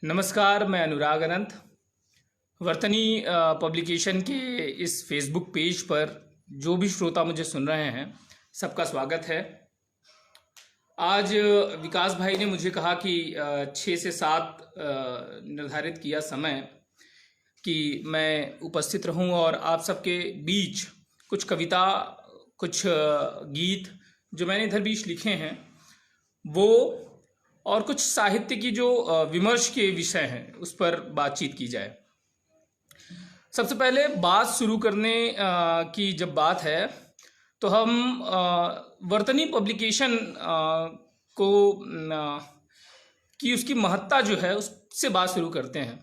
नमस्कार, मैं अनुराग अनंत। वर्तनी पब्लिकेशन के इस फेसबुक पेज पर जो भी श्रोता मुझे सुन रहे हैं, सबका स्वागत है। आज विकास भाई ने मुझे कहा कि 6 से 7 निर्धारित किया समय कि मैं उपस्थित रहूं और आप सबके बीच कुछ कविता, कुछ गीत जो मैंने इधर बीच लिखे हैं वो, और कुछ साहित्य की जो विमर्श के विषय हैं उस पर बातचीत की जाए। सबसे पहले बात शुरू करने की जब बात है तो हम वर्तनी पब्लिकेशन को की उसकी महत्ता जो है उससे बात शुरू करते हैं।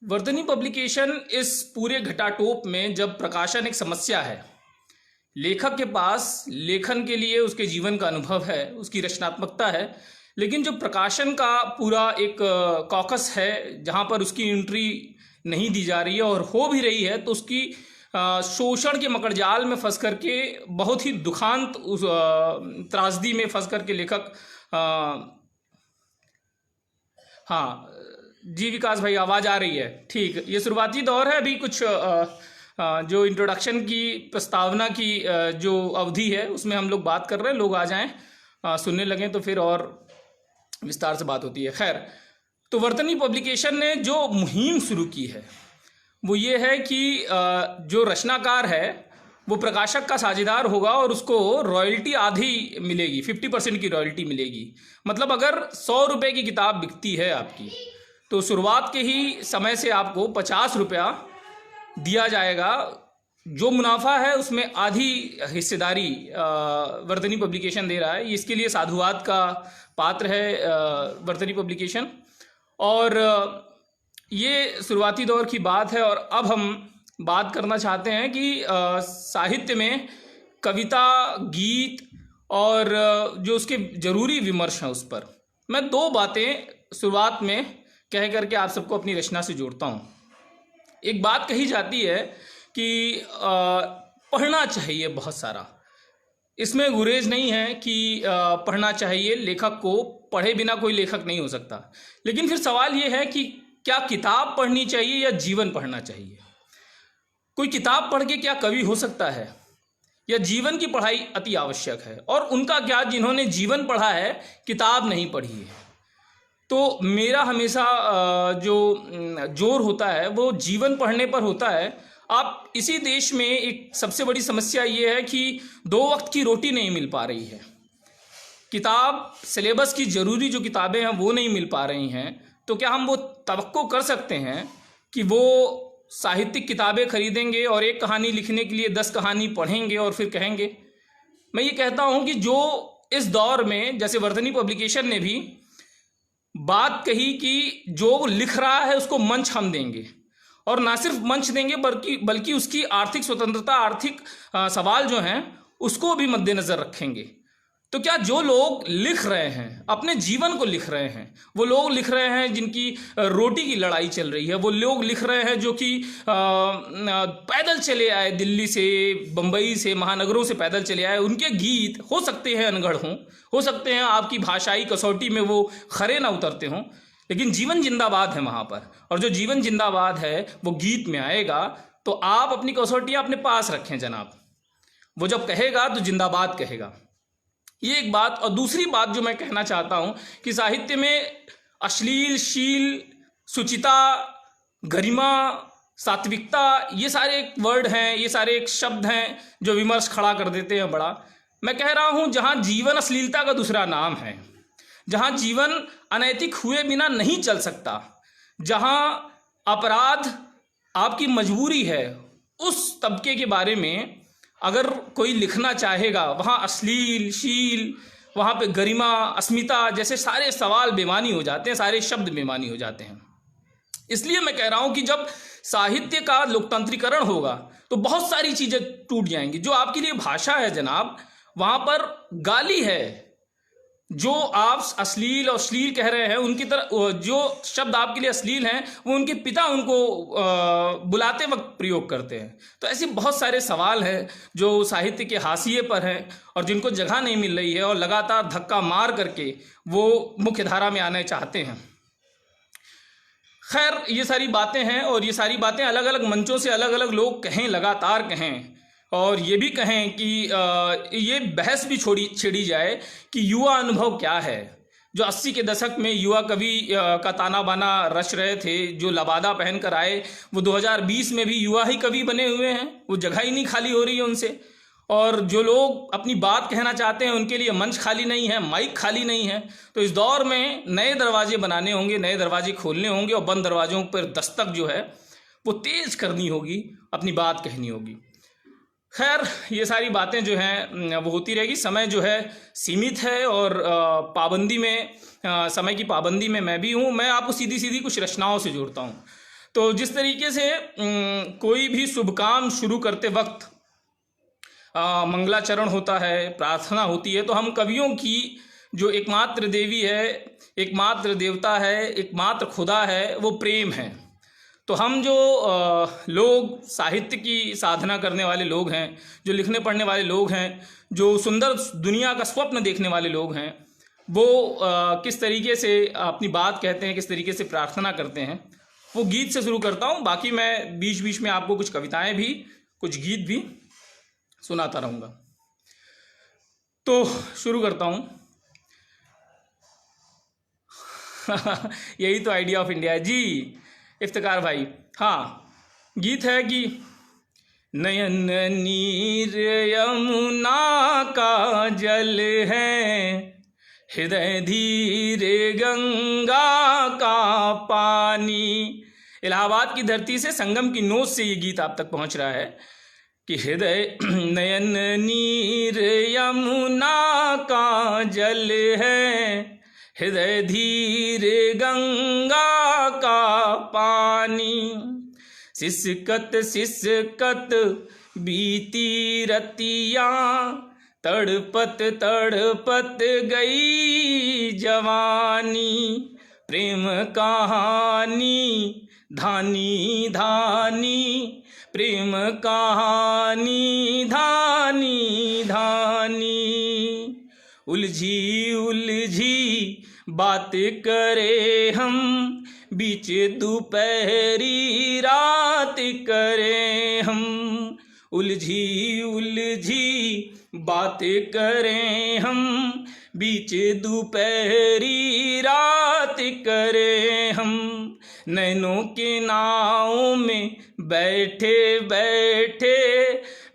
वर्तनी पब्लिकेशन इस पूरे घटाटोप में, जब प्रकाशन एक समस्या है, लेखक के पास लेखन के लिए उसके जीवन का अनुभव है, उसकी रचनात्मकता है, लेकिन जो प्रकाशन का पूरा एक कॉकस है जहाँ पर उसकी एंट्री नहीं दी जा रही है और हो भी रही है तो उसकी शोषण के मकड़जाल में फंस करके, बहुत ही दुखांत उस त्रासदी में फंस करके लेखक हाँ जी विकास भाई, आवाज़ आ रही है? ठीक, ये शुरुआती दौर है। अभी कुछ जो इंट्रोडक्शन की प्रस्तावना की जो अवधि है उसमें हम लोग बात कर रहे हैं। लोग आ जाएं, सुनने लगें तो फिर और विस्तार से बात होती है। खैर, तो वर्तनी पब्लिकेशन ने जो मुहिम शुरू की है वो ये है कि जो रचनाकार है वो प्रकाशक का साझेदार होगा और उसको रॉयल्टी आधी मिलेगी, 50% की रॉयल्टी मिलेगी। मतलब अगर 100 रुपये की किताब बिकती है आपकी, तो शुरुआत के ही समय से आपको 50 रुपया दिया जाएगा। जो मुनाफा है उसमें आधी हिस्सेदारी वर्तनी पब्लिकेशन दे रहा है। इसके लिए साधुवाद का पात्र है वर्तनी पब्लिकेशन। और ये शुरुआती दौर की बात है। और अब हम बात करना चाहते हैं कि साहित्य में कविता, गीत और जो उसके ज़रूरी विमर्श हैं उस पर मैं 2 बातें शुरुआत में कह करके आप सबको अपनी रचना से जोड़ता हूँ। एक बात कही जाती है कि पढ़ना चाहिए बहुत सारा। इसमें गुरेज नहीं है कि पढ़ना चाहिए, लेखक को पढ़े बिना कोई लेखक नहीं हो सकता। लेकिन फिर सवाल ये है कि क्या किताब पढ़नी चाहिए या जीवन पढ़ना चाहिए? कोई किताब पढ़ के क्या कवि हो सकता है, या जीवन की पढ़ाई अति आवश्यक है? और उनका क्या जिन्होंने जीवन पढ़ा है, किताब नहीं पढ़ी है। तो मेरा हमेशा जो जोर होता है वो जीवन पढ़ने पर होता है। आप इसी देश में एक सबसे बड़ी समस्या ये है कि 2 वक्त की रोटी नहीं मिल पा रही है। किताब, सिलेबस की ज़रूरी जो किताबें हैं वो नहीं मिल पा रही हैं। तो क्या हम वो तवक्को कर सकते हैं कि वो साहित्यिक किताबें खरीदेंगे और एक कहानी लिखने के लिए 10 कहानी पढ़ेंगे और फिर कहेंगे? मैं ये कहता हूँ कि जो इस दौर में, जैसे वर्तनी पब्लिकेशन ने भी बात कही कि जो लिख रहा है उसको मंच हम देंगे, और ना सिर्फ मंच देंगे बल्कि उसकी आर्थिक स्वतंत्रता, आर्थिक सवाल जो हैं उसको भी मद्देनज़र रखेंगे। तो क्या जो लोग लिख रहे हैं, अपने जीवन को लिख रहे हैं, वो लोग लिख रहे हैं जिनकी रोटी की लड़ाई चल रही है, वो लोग लिख रहे हैं जो कि पैदल चले आए, दिल्ली से, बम्बई से, महानगरों से पैदल चले आए, उनके गीत हो सकते हैं अनगढ़ हों, हो सकते हैं आपकी भाषाई कसौटी में वो खरे ना उतरते हों, लेकिन जीवन जिंदाबाद है वहाँ पर। और जो जीवन जिंदाबाद है वो गीत में आएगा। तो आप अपनी कसौटियाँ अपने पास रखें जनाब, वो जब कहेगा तो जिंदाबाद कहेगा। ये एक बात। और दूसरी बात जो मैं कहना चाहता हूँ कि साहित्य में अश्लील, शील, सुचिता, गरिमा, सात्विकता, ये सारे एक वर्ड हैं, ये सारे एक शब्द हैं जो विमर्श खड़ा कर देते हैं बड़ा। मैं कह रहा हूँ जहाँ जीवन अश्लीलता का दूसरा नाम है, जहाँ जीवन अनैतिक हुए बिना नहीं चल सकता, जहाँ अपराध आपकी मजबूरी है, उस तबके के बारे में अगर कोई लिखना चाहेगा, वहाँ अश्लील, शील, वहाँ पे गरिमा, अस्मिता जैसे सारे सवाल बेमानी हो जाते हैं, सारे शब्द बेमानी हो जाते हैं। इसलिए मैं कह रहा हूँ कि जब साहित्य का लोकतंत्रीकरण होगा तो बहुत सारी चीज़ें टूट जाएंगी। जो आपके लिए भाषा है जनाब, वहाँ पर गाली है। जो आप अश्लील और श्लील कह रहे हैं, उनकी तरह जो शब्द आपके लिए अश्लील हैं वो उनके पिता उनको बुलाते वक्त प्रयोग करते हैं। तो ऐसे बहुत सारे सवाल हैं जो साहित्य के हाशिए पर हैं और जिनको जगह नहीं मिल रही है और लगातार धक्का मार करके वो मुख्य धारा में आने चाहते हैं। खैर ये सारी बातें हैं, और ये सारी बातें अलग अलग मंचों से अलग अलग लोग कहें, लगातार कहें, और ये भी कहें कि ये बहस भी छिड़ी जाए कि युवा अनुभव क्या है। जो 80 के दशक में युवा कवि का ताना बाना रच रहे थे, जो लबादा पहन कर आए, वो 2020 में भी युवा ही कवि बने हुए हैं। वो जगह ही नहीं खाली हो रही है उनसे। और जो लोग अपनी बात कहना चाहते हैं उनके लिए मंच खाली नहीं है, माइक खाली नहीं है। तो इस दौर में नए दरवाजे बनाने होंगे, नए दरवाजे खोलने होंगे, और बंद दरवाजों पर दस्तक जो है वो तेज करनी होगी, अपनी बात कहनी होगी। खैर ये सारी बातें जो हैं वो होती रहेगी। समय जो है सीमित है, और पाबंदी में, समय की पाबंदी में मैं भी हूँ। मैं आपको सीधी सीधी कुछ रचनाओं से जोड़ता हूँ। तो जिस तरीके से कोई भी शुभ काम शुरू करते वक्त मंगलाचरण होता है, प्रार्थना होती है, तो हम कवियों की जो एकमात्र देवी है, एकमात्र देवता है, एकमात्र खुदा है, वो प्रेम है। तो हम जो लोग साहित्य की साधना करने वाले लोग हैं, जो लिखने पढ़ने वाले लोग हैं, जो सुंदर दुनिया का स्वप्न देखने वाले लोग हैं, वो किस तरीके से अपनी बात कहते हैं, किस तरीके से प्रार्थना करते हैं, वो गीत से शुरू करता हूँ। बाकी मैं बीच बीच में आपको कुछ कविताएं भी, कुछ गीत भी सुनाता रहूँगा। तो शुरू करता हूँ। यही तो आइडिया ऑफ इंडिया है जी, इफ्तिकार भाई। हाँ, गीत है कि नयन नीर यमुना का जल है, हृदय धीरे गंगा का पानी। इलाहाबाद की धरती से, संगम की नोच से ये गीत आप तक पहुंच रहा है कि हृदय नयन नीर यमुना का जल है, हृदय धीरे गंगा का पानी। सिसकत सिसकत बीती रतियाँ, तड़पत तड़पत गई जवानी। प्रेम कहानी धानी धानी, प्रेम कहानी धानी धानी। उलझी उलझी बात करे हम, बीच दोपहरी रात करे हम। उलझी उलझी बात करें हम, बीच दोपहरी रात करें हम। नैनों के नाव में बैठे बैठे,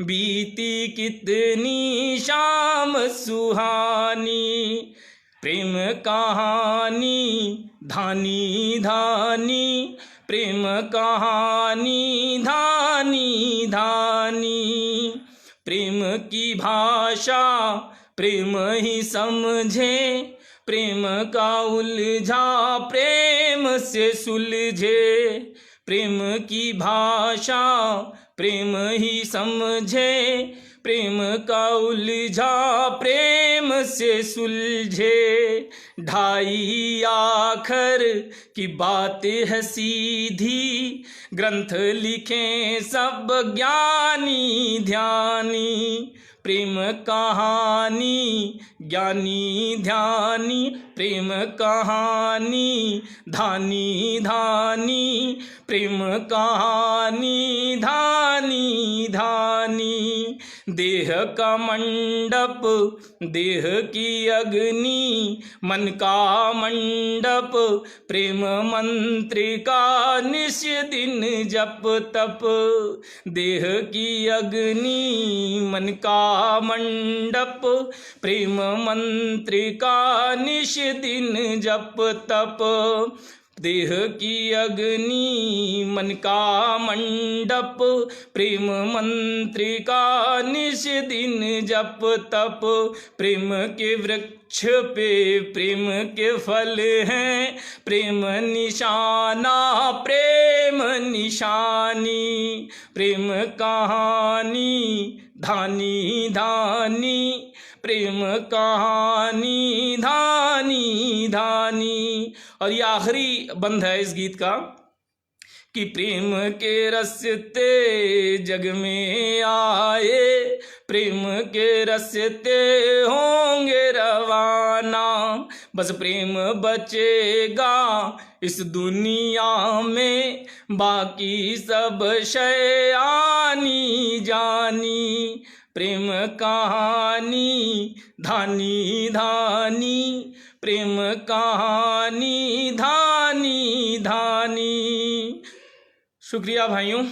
बीती कितनी शाम सुहानी। प्रेम कहानी धानी धानी, प्रेम कहानी धानी धानी। प्रेम की भाषा प्रेम ही समझे, प्रेम का उलझा प्रेम से सुलझे। प्रेम की भाषा प्रेम ही समझे, प्रेम का उलझा प्रेम से सुलझे। ढाई आखर की बात है सीधी, ग्रंथ लिखें सब ज्ञानी ध्यानी। प्रेम कहानी ज्ञानी ध्यानी, प्रेम कहानी धानी धानी, प्रेम कहानी धानी धानी। देह का मंडप देह की अग्नि, मन का मंडप प्रेम मंत्र का निश दिन जप तप। देह की अग्नि मन का मंडप, प्रेम मंत्र का निश दिन जप तप। देह की अग्नि मन का मंडप, प्रेम मंत्र का निश दिन जप तप। प्रेम के वृक्ष पे प्रेम के फल हैं, प्रेम निशाना प्रेम निशानी। प्रेम कहानी धानी धानी, प्रेम कहानी धानी धानी। और ये आखिरी बंद है इस गीत का कि प्रेम के रस्ते जग में आए, प्रेम के रस्ते होंगे रवाना, बस प्रेम बचेगा इस दुनिया में, बाकी सब शय आनी जानी। प्रेम कहानी धानी धानी, प्रेम कहानी धानी धानी। शुक्रिया भाइयों।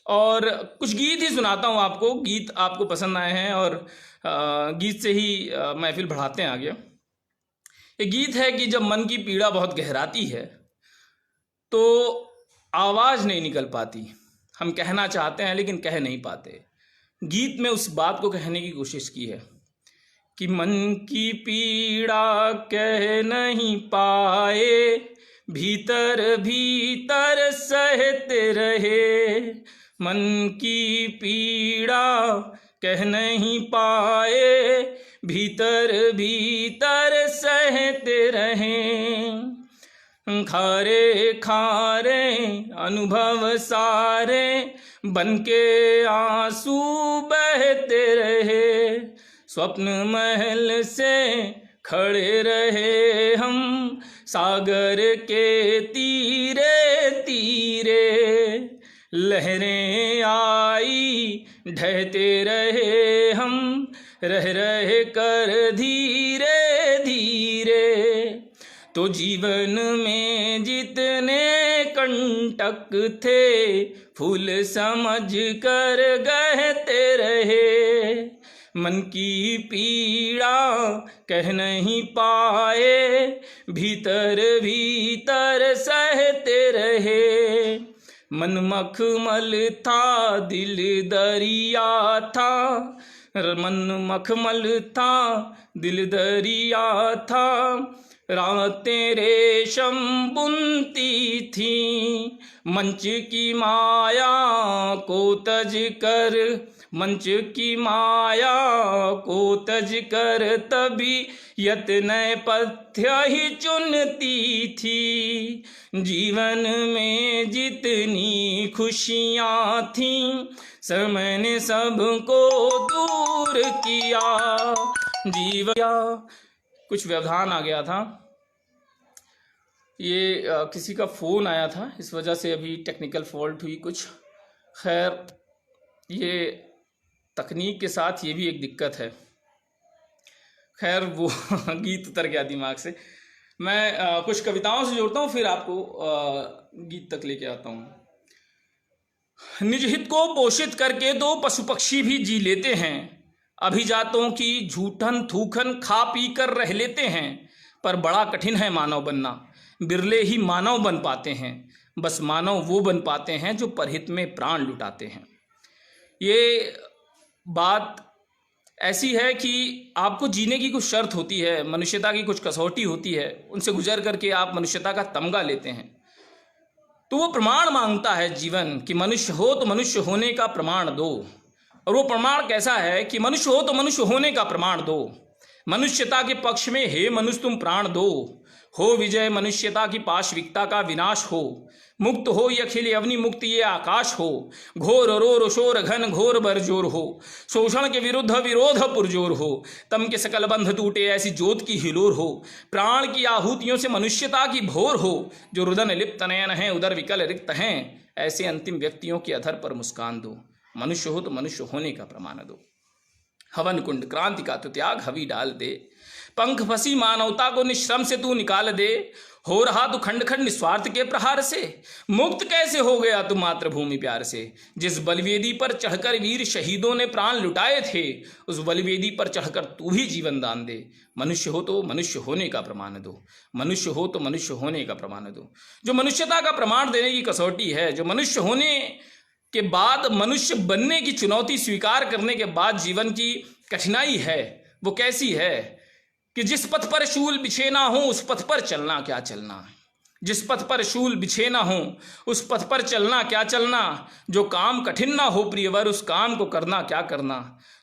और कुछ गीत ही सुनाता हूँ आपको, गीत आपको पसंद आए हैं और गीत से ही महफिल बढ़ाते हैं आगे। ये गीत है कि जब मन की पीड़ा बहुत गहराती है तो आवाज़ नहीं निकल पाती, हम कहना चाहते हैं लेकिन कह नहीं पाते। गीत में उस बात को कहने की कोशिश की है कि मन की पीड़ा कह नहीं पाए, भीतर भीतर सहते रहे। मन की पीड़ा कह नहीं पाए, भीतर भीतर सहते रहें। खारे खारे अनुभव सारे बनके आंसू बहते रहे। स्वप्न महल से खड़े रहे हम सागर के तीरे तीरे, लहरें आई ढहते रहे हम रह रहे कर धीरे धीरे। तो जीवन में जितने कंटक थे फूल समझ कर गहते रहे। मन की पीड़ा कह नहीं पाए, भीतर भीतर सहते रहे। मन मखमल था दिल दरिया था, मन मखमल था दिल दरिया था। रातें रेशम बुनती थी, मंच की माया को तज कर, मंच की माया को तज कर तभी यत्न पथ्य ही चुनती थी। जीवन में जितनी खुशियाँ थीं समय ने सबको दूर किया। जीवन कुछ व्यवधान आ गया था, ये किसी का फ़ोन आया था, इस वजह से अभी टेक्निकल फॉल्ट हुई कुछ। खैर, ये तकनीक के साथ ये भी एक दिक्कत है। खैर, वो गीत उतर गया दिमाग से। मैं कुछ कविताओं से जोड़ता हूँ, फिर आपको गीत तक लेके आता हूँ। निज हित को पोषित करके तो पशु पक्षी भी जी लेते हैं, अभिजातों की झूठन थूखन खा पी कर रह लेते हैं। पर बड़ा कठिन है मानव बनना, बिरले ही मानव बन पाते हैं। बस मानव वो बन पाते हैं जो परहित में प्राण लुटाते हैं। ये बात ऐसी है कि आपको जीने की कुछ शर्त होती है, मनुष्यता की कुछ कसौटी होती है, उनसे गुजर करके आप मनुष्यता का तमगा लेते हैं। तो वो प्रमाण मांगता है जीवन कि मनुष्य हो तो मनुष्य होने का प्रमाण दो। और वो प्रमाण कैसा है कि मनुष्य हो तो मनुष्य होने का प्रमाण दो। मनुष्यता के पक्ष में हे मनुष्य तुम प्राण दो। हो विजय मनुष्यता की पाशविकता का विनाश हो। मुक्त हो ये अखिल अवनि मुक्ति ये आकाश हो। घोर रोर शोर घन घोर बरजोर हो। शोषण के विरुद्ध विरोध पुरजोर हो। तम के सकल बंध टूटे ऐसी जोत की हिलोर हो। प्राण की आहुतियों से मनुष्यता की भोर हो। जो रुदन लिप्त नयन हैं उदर विकल रिक्त हैं, ऐसे अंतिम व्यक्तियों के अधर पर मुस्कान दो। मनुष्य हो तो मनुष्य होने का प्रमाण दो। हवन कुंड क्रांति का तो त्याग हवी डाल दे। पंख फंसी मानवता को निश्रम से तू निकाल दे। हो रहा तू खंड खंड निस्वार्थ के प्रहार से। मुक्त कैसे हो गया तू मातृभूमि प्यार से। जिस बलिवेदी पर चढ़कर वीर शहीदों ने प्राण लुटाए थे, उस बलिवेदी पर चढ़कर तू भी जीवन दान दे। मनुष्य हो तो मनुष्य होने का प्रमाण दो। मनुष्य हो तो मनुष्य होने का प्रमाण दो। जो मनुष्यता का प्रमाण देने की कसौटी है, जो मनुष्य होने के बाद मनुष्य बनने की चुनौती स्वीकार करने के बाद जीवन की कठिनाई है, वो कैसी है कि जिस पथ पर शूल बिछे ना हो उस पथ पर चलना क्या चलना है। जिस पथ पर शूल बिछे ना हो उस पथ पर चलना क्या चलना, जो काम कठिन ना हो प्रियवर उस काम को करना क्या करना।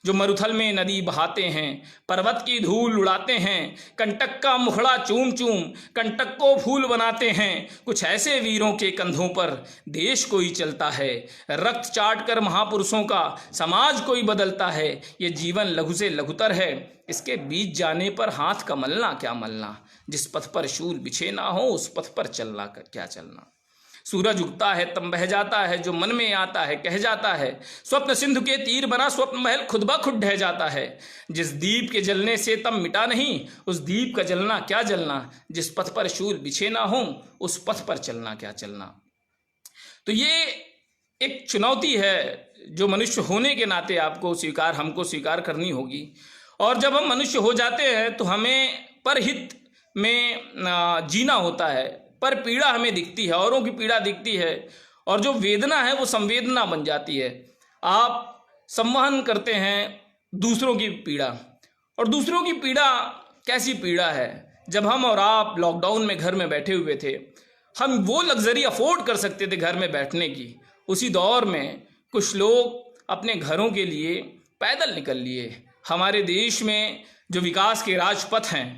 जो मरुथल में नदी बहाते हैं, पर्वत की धूल उड़ाते हैं, कंटक का मुखड़ा चूम चूम कंटक को फूल बनाते हैं, कुछ ऐसे वीरों के कंधों पर देश कोई चलता है। रक्त चाट कर महापुरुषों का समाज कोई बदलता है। ये जीवन लघु से लघुतर है, इसके बीच जाने पर हाथ का मलना क्या मलना। जिस पथ पर शूल बिछे ना हो उस पथ पर चलना क्या चलना। सूरज उगता है तब बह जाता है, जो मन में आता है कह जाता है। स्वप्न सिंधु के तीर बना स्वप्न महल खुद ब खुद ढह जाता है। जिस दीप के जलने से तब मिटा नहीं उस दीप का जलना क्या जलना। जिस पथ पर शूल बिछे ना हो उस पथ पर चलना क्या चलना। तो ये एक चुनौती है जो मनुष्य होने के नाते हमको स्वीकार करनी होगी। और जब हम मनुष्य हो जाते हैं तो हमें परहित में जीना होता है, पर पीड़ा हमें दिखती है, औरों की पीड़ा दिखती है, और जो वेदना है वो संवेदना बन जाती है। आप संवहन करते हैं दूसरों की पीड़ा, और दूसरों की पीड़ा कैसी पीड़ा है। जब हम और आप लॉकडाउन में घर में बैठे हुए थे, हम वो लग्जरी अफोर्ड कर सकते थे घर में बैठने की। उसी दौर में कुछ लोग अपने घरों के लिए पैदल निकल लिए। हमारे देश में जो विकास के राजपथ हैं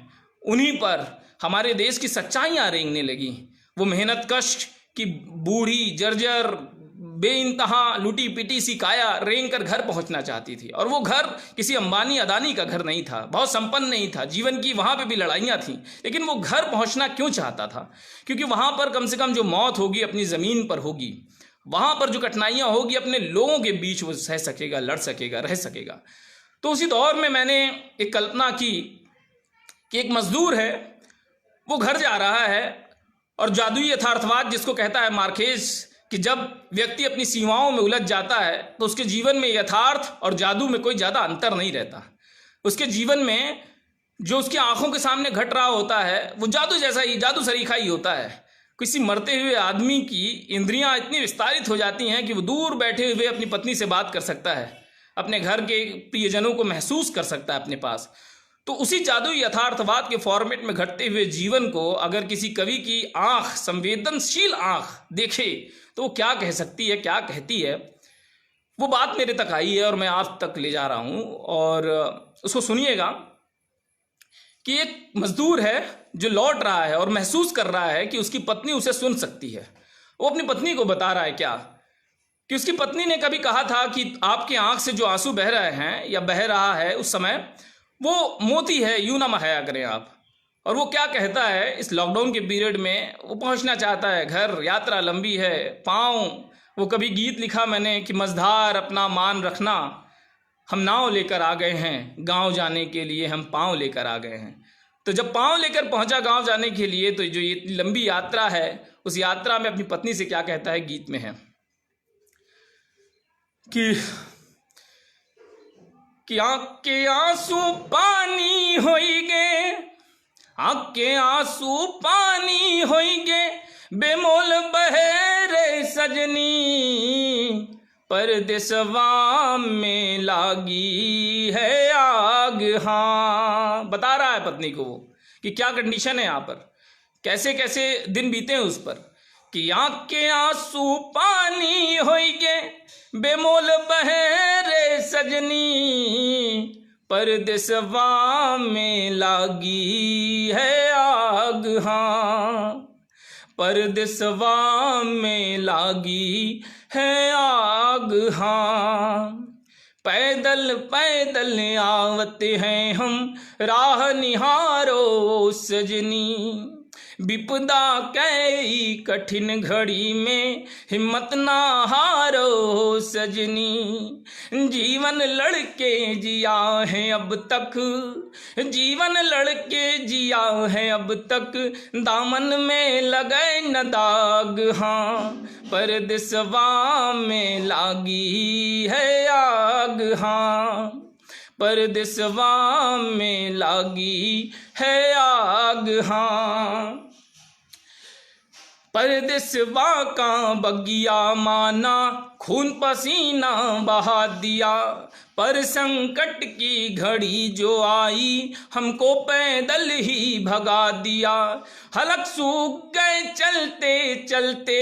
उन्हीं पर हमारे देश की सच्चाइयाँ रेंगने लगी। वो मेहनत कश की बूढ़ी जर्जर बेइंतहा लुटी पिटी सी काया रेंग कर घर पहुंचना चाहती थी। और वो घर किसी अंबानी अदानी का घर नहीं था, बहुत संपन्न नहीं था, जीवन की वहाँ पे भी लड़ाइयाँ थीं, लेकिन वो घर पहुंचना क्यों चाहता था? क्योंकि वहाँ पर कम से कम जो मौत होगी अपनी ज़मीन पर होगी, वहाँ पर जो कठिनाइयाँ होगी अपने लोगों के बीच वो सह सकेगा, लड़ सकेगा, रह सकेगा। तो उसी दौर में मैंने एक कल्पना की कि एक मजदूर है, वो घर जा रहा है, और जादुई यथार्थवाद जिसको कहता है मार्केस, कि जब व्यक्ति अपनी सीमाओं में उलझ जाता है तो उसके जीवन में यथार्थ और जादू में कोई ज़्यादा अंतर नहीं रहता। उसके जीवन में जो उसकी आंखों के सामने घट रहा होता है वो जादू जैसा ही, जादू सरीखा ही होता है। किसी मरते हुए आदमी की इंद्रियां इतनी विस्तारित हो जाती हैं कि वो दूर बैठे हुए अपनी पत्नी से बात कर सकता है, अपने घर के प्रियजनों को महसूस कर सकता है अपने पास। तो उसी जादुई यथार्थवाद के फॉर्मेट में घटते हुए जीवन को अगर किसी कवि की आंख, संवेदनशील आंख देखे तो वो क्या कह सकती है, क्या कहती है, वो बात मेरे तक आई है और मैं आप तक ले जा रहा हूँ। और उसको सुनिएगा कि एक मजदूर है जो लौट रहा है और महसूस कर रहा है कि उसकी पत्नी उसे सुन सकती है। वो अपनी पत्नी को बता रहा है क्या कि उसकी पत्नी ने कभी कहा था कि आपकी आंख से जो आंसू बह रहे हैं या बह रहा है उस समय वो मोती है, यूं ना बहाया करें आप। और वो क्या कहता है, इस लॉकडाउन के पीरियड में वो पहुंचना चाहता है घर, यात्रा लंबी है, पाँव। वो कभी गीत लिखा मैंने कि मझधार अपना मान रखना, हम नाव लेकर आ गए हैं, गांव जाने के लिए हम पाँव लेकर आ गए हैं। तो जब पाँव लेकर पहुंचा गांव जाने के लिए, तो जो ये लंबी यात्रा है उस यात्रा में अपनी पत्नी से क्या कहता है, गीत में है कि आँख के आंसू पानी होइगे, आँख के आंसू पानी होइगे, बेमोल बहे रे सजनी, परदेसवा में लागी है आग। हाँ, बता रहा है पत्नी को वो कि क्या कंडीशन है यहाँ पर, कैसे कैसे दिन बीते हैं उस पर। कि आँख के आंसू पानी होइगे, बेमोल बहे रे सजनी, परदेसवा में लागी है आग। हाँ, परदेसवा में लागी है आग। हाँ, पैदल पैदल आवते हैं हम, राह निहारो सजनी, विपदा कई कठिन घड़ी में हिम्मत ना हारो सजनी। जीवन लड़के जिया है अब तक, जीवन लड़के जिया है अब तक, दामन में लगे न दाग। हाँ, परदेसवा में लागी है आग। हाँ, परदेसवा में लागी है आग। हाँ, परदेसवा का बगिया माना, खून पसीना बहा दिया, पर संकट की घड़ी जो आई हमको पैदल ही भगा दिया। हलक सूख गए चल चलते चलते,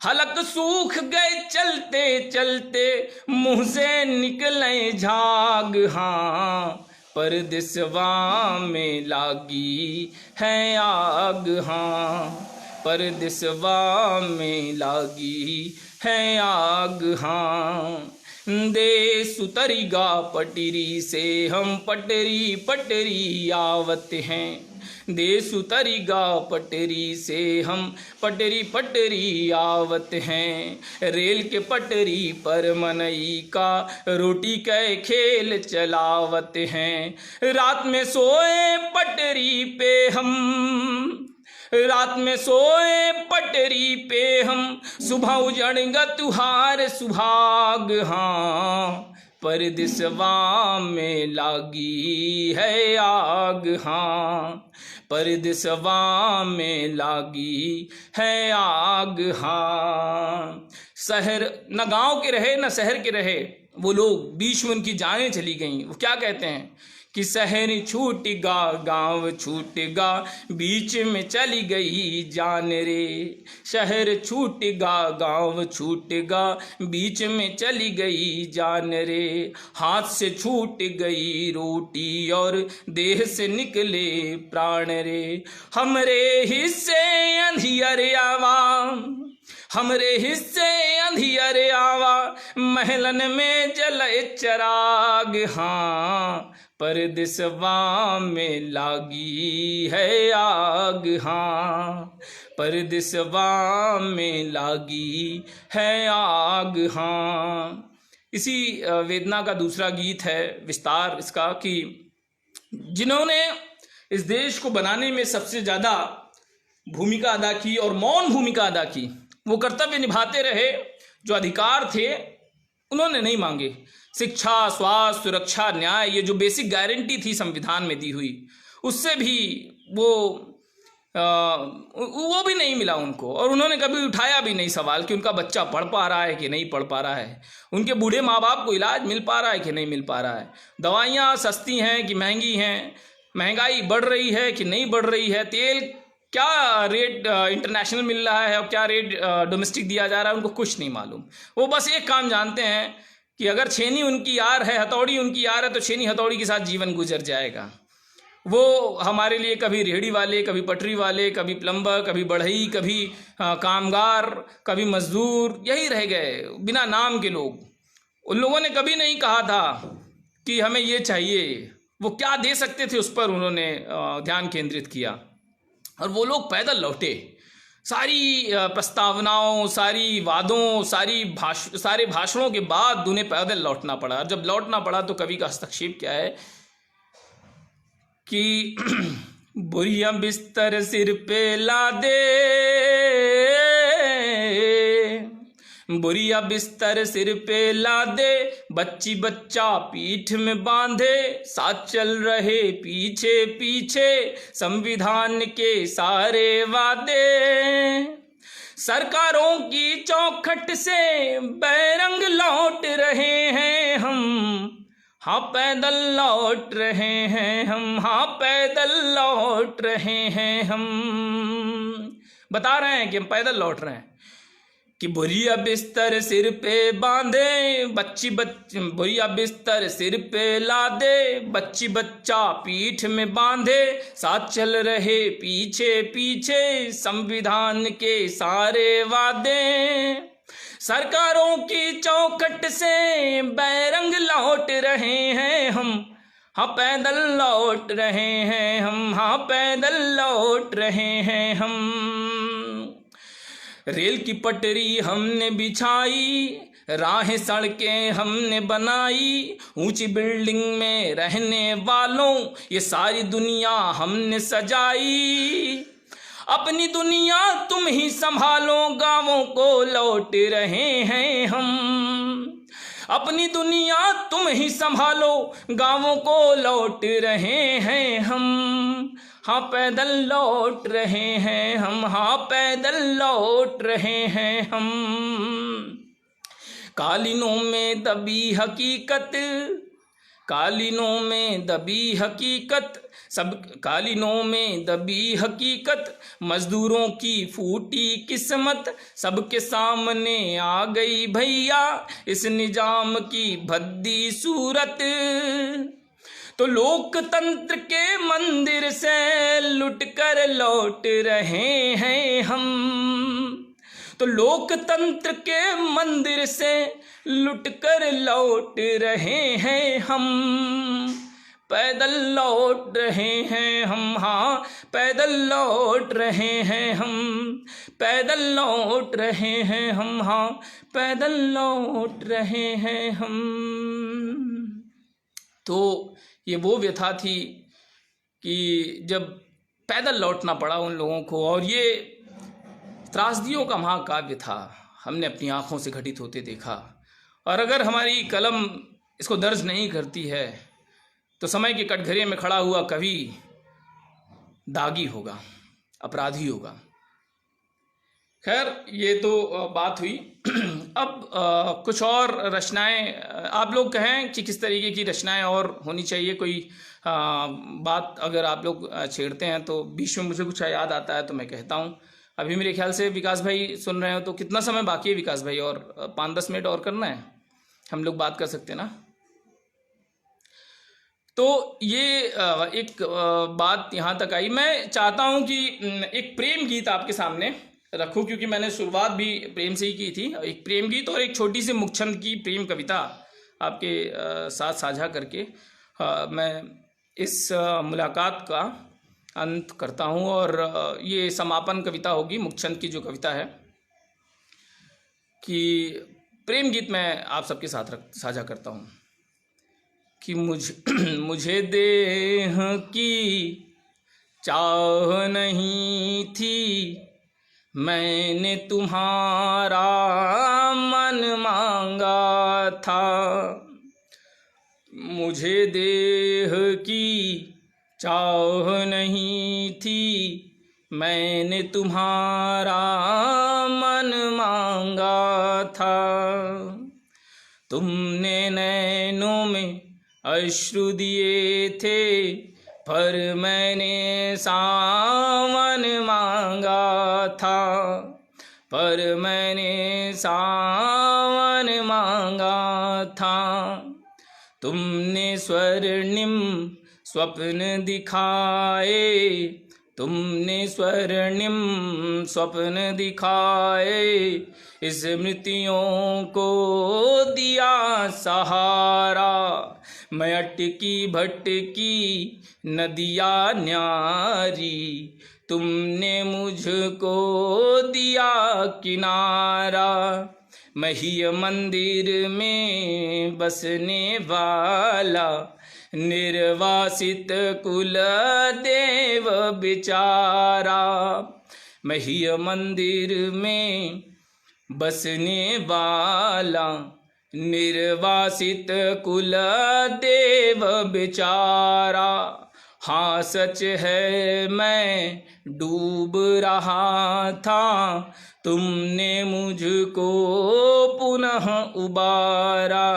हलक सूख गए चलते चलते, मुंह से निकले झाग। हाँ परदेसवा में लागी है आग। हाँ परदेसवा में लागी है आग। हाँ देश उतरीगा पटरी से, हम पटरी पटरी आवत हैं। देश उतरीगा पटरी से, हम पटरी पटरी आवत हैं। रेल के पटरी पर मनई का रोटी कै खेल चलावत हैं। रात में सोए पटरी पे हम, रात में सोए पटरी पे हम, सुबह उजड़ेगा तुहार सुहाग। हाँ परदेसवा में लागी है आग। हाँ परदेसवा में लागी है आग। हाँ शहर न गांव के रहे न शहर के रहे वो लोग, बीच में उनकी जानें चली गईं। वो क्या कहते हैं कि शहर छूटेगा गांव छूटेगा, बीच में चली गई जान रे। शहर छूटेगा गांव छूटेगा, बीच में चली गई जान रे। हाथ से छूट गई रोटी और देह से निकले प्राण रे। हमरे हिस्से अंधियारे आवा, हमरे हिस्से अंधियारे आवा, महलन में जले चराग। हाँ परदेसवा में लागी है आग। हाँ परदेसवा में लागी है आग। हाँ इसी वेदना का दूसरा गीत है, विस्तार इसका, कि जिन्होंने इस देश को बनाने में सबसे ज़्यादा भूमिका अदा की और मौन भूमिका अदा की, वो कर्तव्य निभाते रहे। जो अधिकार थे उन्होंने नहीं मांगे। शिक्षा, स्वास्थ्य, सुरक्षा, न्याय, ये जो बेसिक गारंटी थी संविधान में दी हुई, उससे भी वो भी नहीं मिला उनको। और उन्होंने कभी उठाया भी नहीं सवाल कि उनका बच्चा पढ़ पा रहा है कि नहीं पढ़ पा रहा है, उनके बूढ़े माँ बाप को इलाज मिल पा रहा है कि नहीं मिल पा रहा है, दवाइयाँ सस्ती हैं कि महंगी हैं, महंगाई बढ़ रही है कि नहीं बढ़ रही है, तेल क्या रेट इंटरनेशनल मिल रहा है और क्या रेट डोमेस्टिक दिया जा रहा है, उनको कुछ नहीं मालूम। वो बस एक काम जानते हैं कि अगर छेनी उनकी यार है, हथौड़ी उनकी यार है, तो छेनी हथौड़ी के साथ जीवन गुजर जाएगा। वो हमारे लिए कभी रेहड़ी वाले, कभी पटरी वाले, कभी प्लम्बर, कभी बढ़ई, कभी कामगार, कभी मजदूर, यही रह गए बिना नाम के लोग। उन लोगों ने कभी नहीं कहा था कि हमें ये चाहिए। वो क्या दे सकते थे उस पर उन्होंने ध्यान केंद्रित किया। और वो लोग पैदल लौटे। सारी प्रस्तावनाओं, सारी वादों, सारे भाषणों के बाद उन्हें पैदल लौटना पड़ा। और जब लौटना पड़ा तो कवि का हस्तक्षेप क्या है कि बुढ़िया बिस्तर सिर पे ला दे, बुढ़िया बिस्तर सिर पे ला दे, बच्ची बच्चा पीठ में बांधे, साथ चल रहे पीछे पीछे संविधान के सारे वादे। सरकारों की चौखट से बैरंग लौट रहे हैं हम, हाँ पैदल लौट रहे हैं हम, हाँ पैदल लौट रहे हैं हम। बता रहे हैं कि हम पैदल लौट रहे हैं। कि बुढ़िया बिस्तर सिर पे बांधे, बुढ़िया बिस्तर सिर पे ला दे, बच्ची बच्चा पीठ में बांधे, साथ चल रहे पीछे पीछे संविधान के सारे वादे। सरकारों की चौखट से बैरंग लौट रहे हैं हम, हाँ पैदल लौट रहे हैं हम, हाँ पैदल लौट रहे हैं हम। रेल की पटरी हमने बिछाई, राहें सड़कें हमने बनाई, ऊंची बिल्डिंग में रहने वालों ये सारी दुनिया हमने सजाई। अपनी दुनिया तुम ही संभालो, गांवों को लौट रहे हैं हम। अपनी दुनिया तुम ही संभालो, गांवों को लौट रहे हैं हम, हाँ पैदल लौट रहे हैं हम, हाँ पैदल लौट रहे हैं हम। कालीनों में दबी हकीकत, कालीनों में दबी हकीकत, सब कालीनों में दबी हकीकत, मजदूरों की फूटी किस्मत, सबके सामने आ गई भैया इस निजाम की भद्दी सूरत। तो लोकतंत्र के मंदिर से लुट कर लौट रहे हैं हम, तो लोकतंत्र के मंदिर से लुट कर लौट रहे हैं हम, पैदल लौट रहे हैं हम, हाँ पैदल लौट रहे हैं हम, पैदल लौट रहे हैं हम, हाँ पैदल लौट रहे हैं हम। तो ये वो व्यथा थी कि जब पैदल लौटना पड़ा उन लोगों को, और ये त्रासदियों का महाकाव्य था, हमने अपनी आँखों से घटित होते देखा। और अगर हमारी कलम इसको दर्ज नहीं करती है तो समय के कटघरे में खड़ा हुआ कवि दागी होगा, अपराधी होगा। खैर ये तो बात हुई। अब कुछ और रचनाएं आप लोग कहें कि किस तरीके की रचनाएं और होनी चाहिए। कोई बात अगर आप लोग छेड़ते हैं तो बीच में मुझे कुछ याद आता है तो मैं कहता हूं। अभी मेरे ख्याल से विकास भाई सुन रहे हो, तो कितना समय बाकी है विकास भाई? और 5-10 मिनट और करना है, हम लोग बात कर सकते हैं ना। तो ये एक बात यहाँ तक आई। मैं चाहता हूँ कि एक प्रेम गीत आपके सामने रखूँ, क्योंकि मैंने शुरुआत भी प्रेम से ही की थी। एक प्रेम गीत और एक छोटी सी मुखचंद की प्रेम कविता आपके साथ साझा करके मैं इस मुलाकात का अंत करता हूँ। और ये समापन कविता होगी मुखचंद की जो कविता है, कि प्रेम गीत मैं आप सबके साथ साझा करता हूँ कि मुझे देह की चाह नहीं थी, मैंने तुम्हारा मन मांगा था। मुझे देह की चाह नहीं थी, मैंने तुम्हारा मन मांगा था। तुमने नैनों में अश्रु दिए थे, पर मैंने सावन मांगा था, पर मैंने सावन मांगा था। तुमने स्वर्णिम स्वप्न दिखाए, तुमने स्वर्णिम स्वप्न दिखाए, स्मृतियों को दिया सहारा। मैं अटकी भटकी नदिया न्यारी, तुमने मुझको दिया किनारा। महिय मंदिर में बसने वाला, निर्वासित कुल देव बेचारा। महिय मंदिर में बसने वाला, निर्वासित कुल देव बेचारा। हाँ सच है मैं डूब रहा था, तुमने मुझको पुनः उबारा।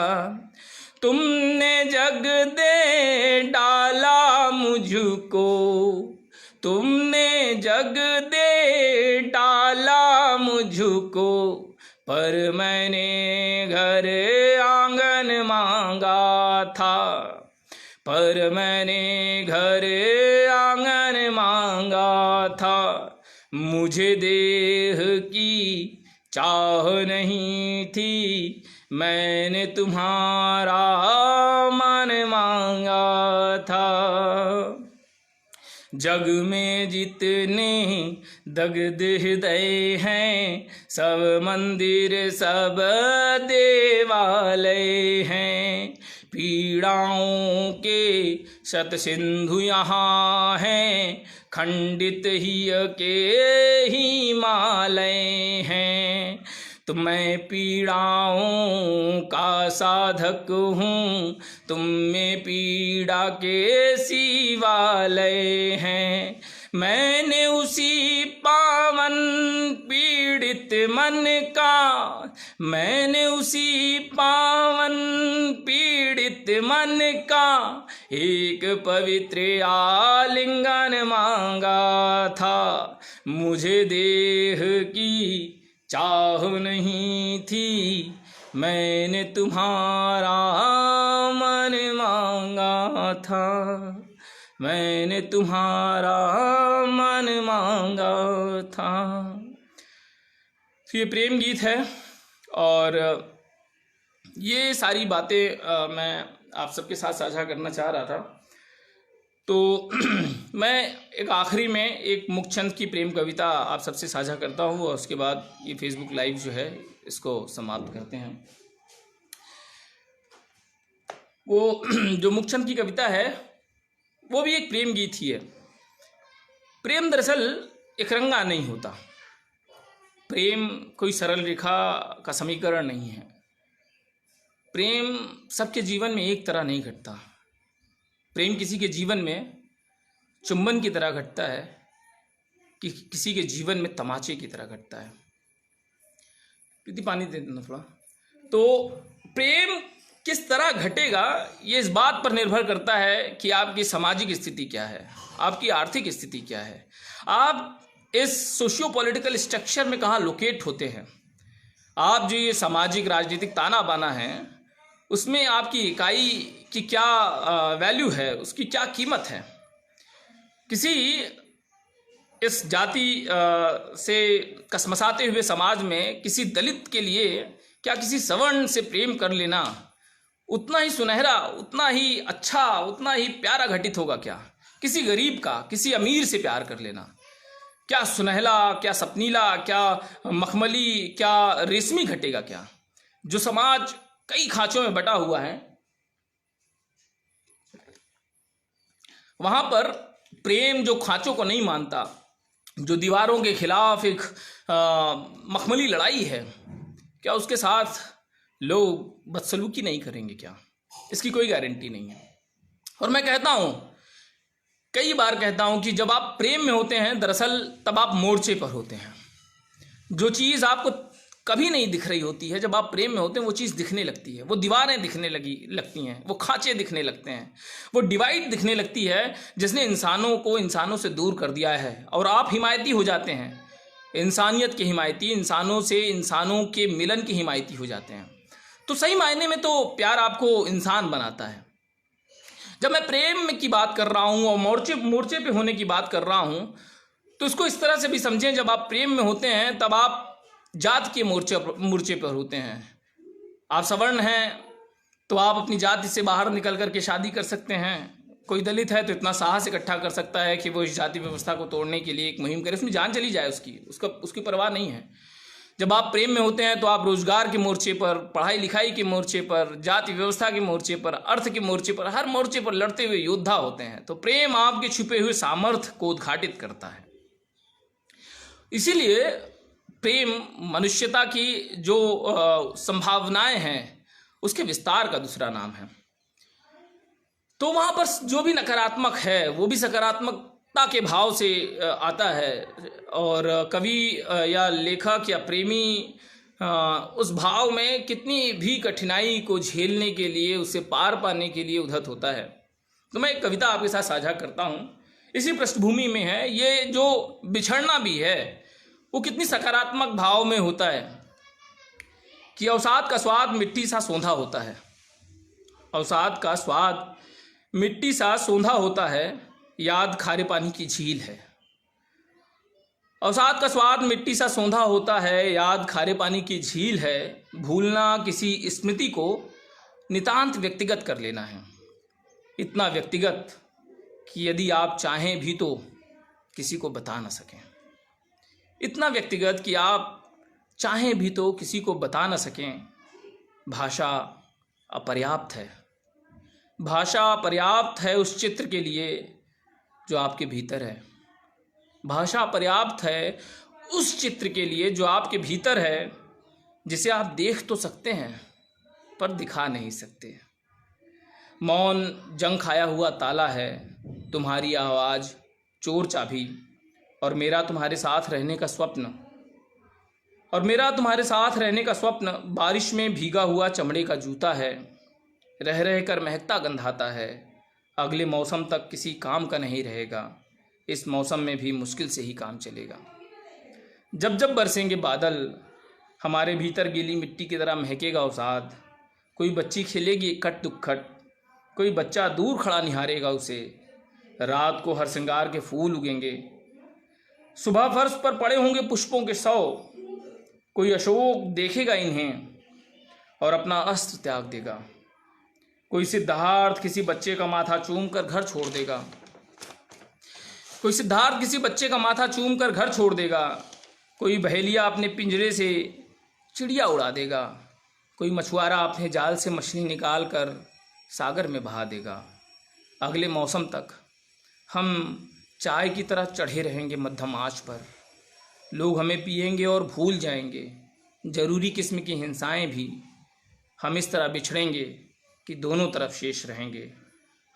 तुमने जग दे डाला मुझको, तुमने जग दे डाला मुझको, पर मैंने घर आंगन मांगा था, पर मैंने घर आंगन मांगा था। मुझे देह की चाह नहीं थी, मैंने तुम्हारा मन मांगा था। जग में जितने दग्ध हृदय हैं, सब मंदिर सब देवालय हैं। पीड़ाओं के शत सिंधु यहाँ हैं, खंडित ही के हिमालय हैं। तो मैं पीड़ाओं का साधक हूँ, तुम में पीड़ा के शिवालय हैं। मैंने उसी पावन पीड़ित मन का, मैंने उसी पावन पीड़ित पतित मन का एक पवित्र आलिंगन मांगा था। मुझे देह की चाह नहीं थी, मैंने तुम्हारा मन मांगा था, मैंने तुम्हारा मन मांगा था। तो ये प्रेम गीत है और ये सारी बातें मैं आप सबके साथ साझा करना चाह रहा था। तो मैं एक आखिरी में एक मुखचंद की प्रेम कविता आप सबसे साझा करता हूँ और उसके बाद ये फेसबुक लाइव जो है इसको समाप्त करते हैं। वो जो मुखचंद की कविता है वो भी एक प्रेम गीत ही है। प्रेम दरअसल एक रंगा नहीं होता, प्रेम कोई सरल रेखा का समीकरण नहीं है। प्रेम सबके जीवन में एक तरह नहीं घटता। प्रेम किसी के जीवन में चुंबन की तरह घटता है कि किसी के जीवन में तमाचे की तरह घटता है। प्रीति पानी दे देना थोड़ा। तो प्रेम किस तरह घटेगा ये इस बात पर निर्भर करता है कि आपकी सामाजिक स्थिति क्या है, आपकी आर्थिक स्थिति क्या है, आप इस सोशियो पॉलिटिकल स्ट्रक्चर में कहाँ लोकेट होते हैं, आप जो ये सामाजिक राजनीतिक ताना बाना है उसमें आपकी इकाई की क्या वैल्यू है, उसकी क्या कीमत है। किसी इस जाति से कसमसाते हुए समाज में किसी दलित के लिए क्या किसी सवर्ण से प्रेम कर लेना उतना ही सुनहरा, उतना ही अच्छा, उतना ही प्यारा घटित होगा क्या? किसी गरीब का किसी अमीर से प्यार कर लेना क्या सुनहला, क्या सपनीला, क्या मखमली, क्या रेशमी घटेगा क्या? जो समाज कई खांचों में बटा हुआ है वहां पर प्रेम जो खांचों को नहीं मानता, जो दीवारों के खिलाफ एक मखमली लड़ाई है, क्या उसके साथ लोग बदसलूकी नहीं करेंगे क्या? इसकी कोई गारंटी नहीं है। और मैं कहता हूं, कई बार कहता हूं कि जब आप प्रेम में होते हैं दरअसल तब आप मोर्चे पर होते हैं। जो चीज़ आपको कभी नहीं दिख रही होती है, जब आप प्रेम में होते हैं वो चीज़ दिखने लगती है। वो दीवारें दिखने लगती हैं, वो खांचे दिखने लगते हैं, वो डिवाइड दिखने लगती है जिसने इंसानों को इंसानों से दूर कर दिया है। और आप हिमायती हो जाते हैं, इंसानियत के हिमायती, इंसानों से इंसानों के मिलन के हिमायती हो जाते हैं। तो सही मायने में तो प्यार आपको इंसान बनाता है। जब मैं प्रेम की बात कर रहा हूँ और मोर्चे पे होने की बात कर रहा हूँ तो इसको इस तरह से भी समझें, जब आप प्रेम में होते हैं तब आप जात के मोर्चे पर होते हैं। आप सवर्ण हैं तो आप अपनी जाति से बाहर निकल कर के शादी कर सकते हैं। कोई दलित है तो इतना साहस इकट्ठा कर सकता है कि वो इस जाति व्यवस्था को तोड़ने के लिए एक मुहिम करे, उसमें जान चली जाए उसकी परवाह नहीं है। जब आप प्रेम में होते हैं तो आप रोजगार के मोर्चे पर, पढ़ाई लिखाई के मोर्चे पर, जाति व्यवस्था के मोर्चे पर, अर्थ के मोर्चे पर, हर मोर्चे पर लड़ते हुए योद्धा होते हैं। तो प्रेम आपके छुपे हुए सामर्थ्य को उद्घाटित करता है। इसीलिए प्रेम मनुष्यता की जो संभावनाएं हैं उसके विस्तार का दूसरा नाम है। तो वहां पर जो भी नकारात्मक है वो भी सकारात्मकता के भाव से आता है। और कवि या लेखक या प्रेमी उस भाव में कितनी भी कठिनाई को झेलने के लिए, उसे पार पाने के लिए उद्धत होता है। तो मैं एक कविता आपके साथ साझा करता हूँ, इसी पृष्ठभूमि में है। ये जो बिछड़ना भी है वो कितनी सकारात्मक भाव में होता है कि अवसाद का स्वाद मिट्टी सा सोंधा होता है। अवसाद का स्वाद मिट्टी सा सोंधा होता है, याद खारे पानी की झील है। अवसाद का स्वाद मिट्टी सा सोंधा होता है, याद खारे पानी की झील है। भूलना किसी स्मृति को नितांत व्यक्तिगत कर लेना है। इतना व्यक्तिगत कि यदि आप चाहें भी तो किसी को बता ना सकें। इतना व्यक्तिगत कि आप चाहें भी तो किसी को बता ना सकें। भाषा अपर्याप्त है। भाषा पर्याप्त है उस चित्र के लिए जो आपके भीतर है। भाषा पर्याप्त है उस चित्र के लिए जो आपके भीतर है, जिसे आप देख तो सकते हैं पर दिखा नहीं सकते। मौन जंग खाया हुआ ताला है, तुम्हारी आवाज़ चोर चाबी, और मेरा तुम्हारे साथ रहने का स्वप्न, और मेरा तुम्हारे साथ रहने का स्वप्न बारिश में भीगा हुआ चमड़े का जूता है। रह रह कर महकता गंधाता है, अगले मौसम तक किसी काम का नहीं रहेगा, इस मौसम में भी मुश्किल से ही काम चलेगा। जब जब बरसेंगे बादल, हमारे भीतर गीली मिट्टी की तरह महकेगा अवसाद। कोई बच्ची खेलेगी इक्खट दुक्खट, कोई बच्चा दूर खड़ा निहारेगा उसे। रात को हर श्रृंगार के फूल उगेंगे, सुबह फर्श पर पड़े होंगे पुष्पों के 100। कोई अशोक देखेगा इन्हें और अपना अस्त्र त्याग देगा। कोई सिद्धार्थ किसी बच्चे का माथा चूम कर घर छोड़ देगा। कोई सिद्धार्थ किसी बच्चे का माथा चूम कर घर छोड़ देगा। कोई बहेलिया अपने पिंजरे से चिड़िया उड़ा देगा। कोई मछुआरा अपने जाल से मछली निकाल कर सागर में बहा देगा। अगले मौसम तक हम चाय की तरह चढ़े रहेंगे मध्यम आंच पर। लोग हमें पिएंगे और भूल जाएंगे जरूरी किस्म की हिंसाएं भी। हम इस तरह बिछड़ेंगे कि दोनों तरफ शेष रहेंगे।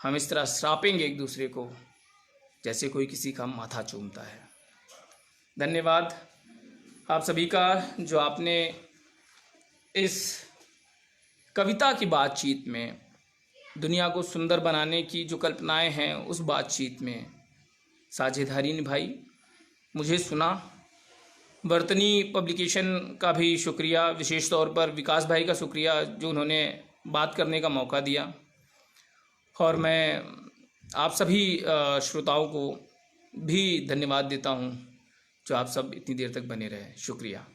हम इस तरह श्रापेंगे एक दूसरे को जैसे कोई किसी का माथा चूमता है। धन्यवाद आप सभी का, जो आपने इस कविता की बातचीत में दुनिया को सुंदर बनाने की जो कल्पनाएं हैं उस बातचीत में साझेदारी निभाई, मुझे सुना। बर्तनी पब्लिकेशन का भी शुक्रिया, विशेष तौर पर विकास भाई का शुक्रिया जो उन्होंने बात करने का मौका दिया। और मैं आप सभी श्रोताओं को भी धन्यवाद देता हूं जो आप सब इतनी देर तक बने रहे। शुक्रिया।